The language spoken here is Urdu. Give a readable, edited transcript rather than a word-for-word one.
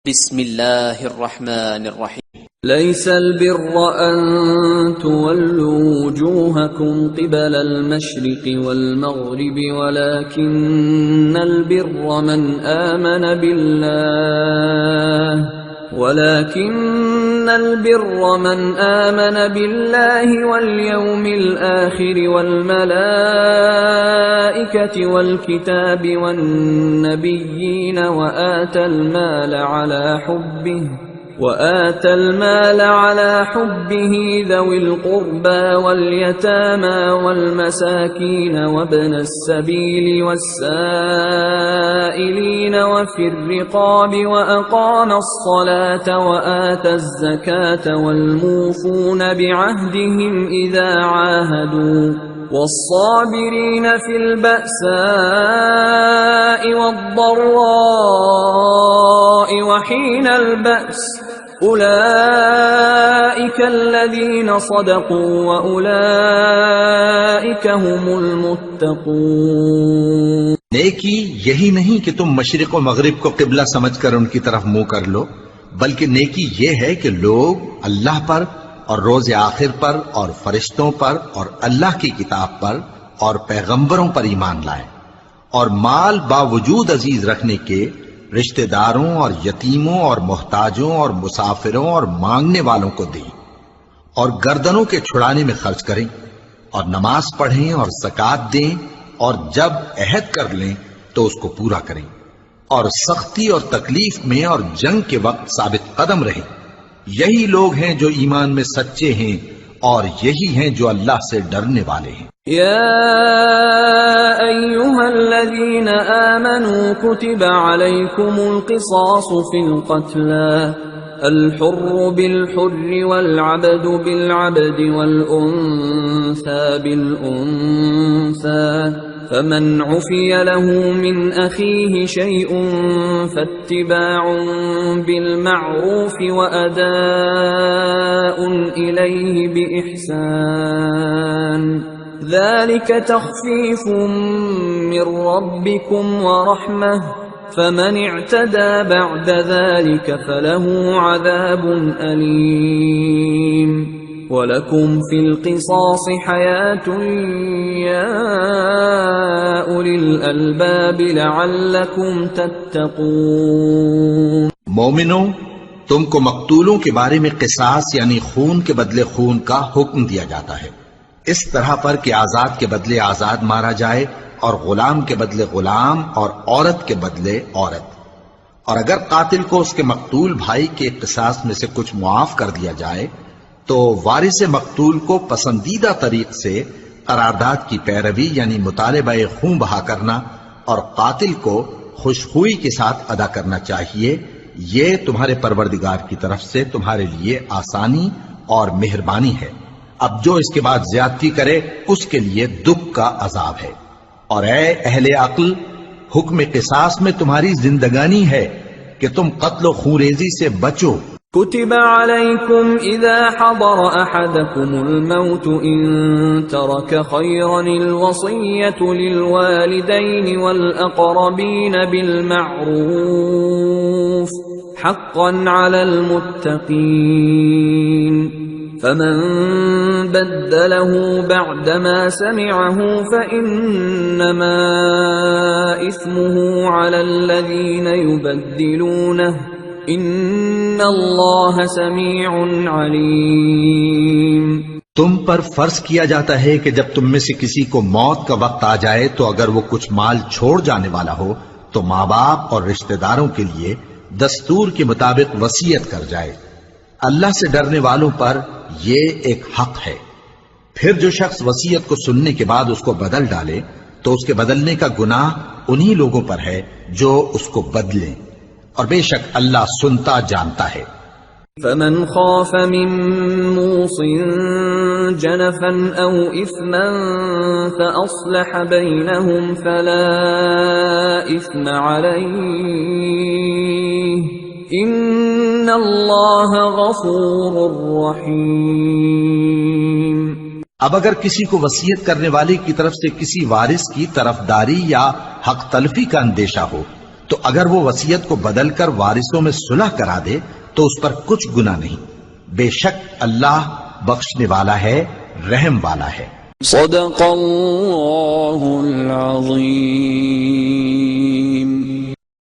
بسم الله الرحمن الرحيم. ليس البر أن تولوا وجوهكم قبل المشرق والمغرب ولكن البر من آمن بالله واليوم الآخر والملائكة والكتاب والنبيين وآتى المال على حبه ذوي القربى واليتامى والمساكين وابن السبيل والسائلين وفي الرقاب وأقام الصلاة وآتى الزكاة والموفون بعهدهم إذا عاهدوا والصابرين في البأساء والضراء وحين البأس أولئك الذين صدقوا وأولئك هم المتقون۔ نیکی یہی نہیں کہ تم مشرق و مغرب کو قبلہ سمجھ کر ان کی طرف منہ کر لو، بلکہ نیکی یہ ہے کہ لوگ اللہ پر اور روز آخر پر اور فرشتوں پر اور اللہ کی کتاب پر اور پیغمبروں پر ایمان لائیں، اور مال باوجود عزیز رکھنے کے رشتہ داروں اور یتیموں اور محتاجوں اور مسافروں اور مانگنے والوں کو دیں، اور گردنوں کے چھڑانے میں خرچ کریں، اور نماز پڑھیں اور زکوٰۃ دیں، اور جب عہد کر لیں تو اس کو پورا کریں، اور سختی اور تکلیف میں اور جنگ کے وقت ثابت قدم رہیں۔ یہی لوگ ہیں جو ایمان میں سچے ہیں اور یہی ہیں جو اللہ سے ڈرنے والے ہیں۔ یا ایہا الذین آمنوا کتب علیکم القصاص فی القتلى الحر بالحر والعبد بالعبد والأنثى بالأنثى فمن عفي له من أخيه شيء فاتباع بالمعروف وأداء إليه بإحسان ذلك تخفيف من ربكم ورحمة فمن اعتدى بعد ذلك فله عذاب أليم وَلَكُمْ فِي الْقِصَاصِ حَيَاةٌ يَا أُولِي الْأَلْبَابِ لَعَلَّكُمْ تَتَّقُونَ۔ مومنو، تم کو مقتولوں کے بارے میں قصاص یعنی خون کے بدلے خون کا حکم دیا جاتا ہے، اس طرح پر کہ آزاد کے بدلے آزاد مارا جائے اور غلام کے بدلے غلام اور عورت کے بدلے عورت، اور اگر قاتل کو اس کے مقتول بھائی کے قصاص میں سے کچھ معاف کر دیا جائے تو وارث مقتول کو پسندیدہ طریق سے قرارداد کی پیروی یعنی مطالبہ خون بہا کرنا اور قاتل کو خوشخوئی کے ساتھ ادا کرنا چاہیے۔ یہ تمہارے پروردگار کی طرف سے تمہارے لیے آسانی اور مہربانی ہے۔ اب جو اس کے بعد زیادتی کرے اس کے لیے دکھ کا عذاب ہے۔ اور اے اہل عقل، حکم قصاص میں تمہاری زندگانی ہے کہ تم قتل و خونریزی سے بچو۔ كتب عليكم إذا حضر أحدكم الموت إن ترك خيرا الوصية للوالدين والأقربين بالمعروف حقا على المتقين فمن بدله بعدما سمعه فإنما إثمه على الذين يبدلونه ان اللہ سمیع علیم۔ تم پر فرض کیا جاتا ہے کہ جب تم میں سے کسی کو موت کا وقت آ جائے تو اگر وہ کچھ مال چھوڑ جانے والا ہو تو ماں باپ اور رشتہ داروں کے لیے دستور کے مطابق وصیت کر جائے۔ اللہ سے ڈرنے والوں پر یہ ایک حق ہے۔ پھر جو شخص وصیت کو سننے کے بعد اس کو بدل ڈالے تو اس کے بدلنے کا گناہ انہی لوگوں پر ہے جو اس کو بدلیں، اور بے شک اللہ سنتا جانتا ہے۔ فمن خاف من موص جنفا او اثما فاصلح بينهم فلا اثم عليه ان اللہ غفور رحیم۔ اب اگر کسی کو وصیت کرنے والے کی طرف سے کسی وارث کی طرفداری یا حق تلفی کا اندیشہ ہو تو اگر وہ وصیت کو بدل کر وارثوں میں صلح کرا دے تو اس پر کچھ گناہ نہیں، بے شک اللہ بخشنے والا ہے، رحم والا ہے۔ صدق اللہ العظیم۔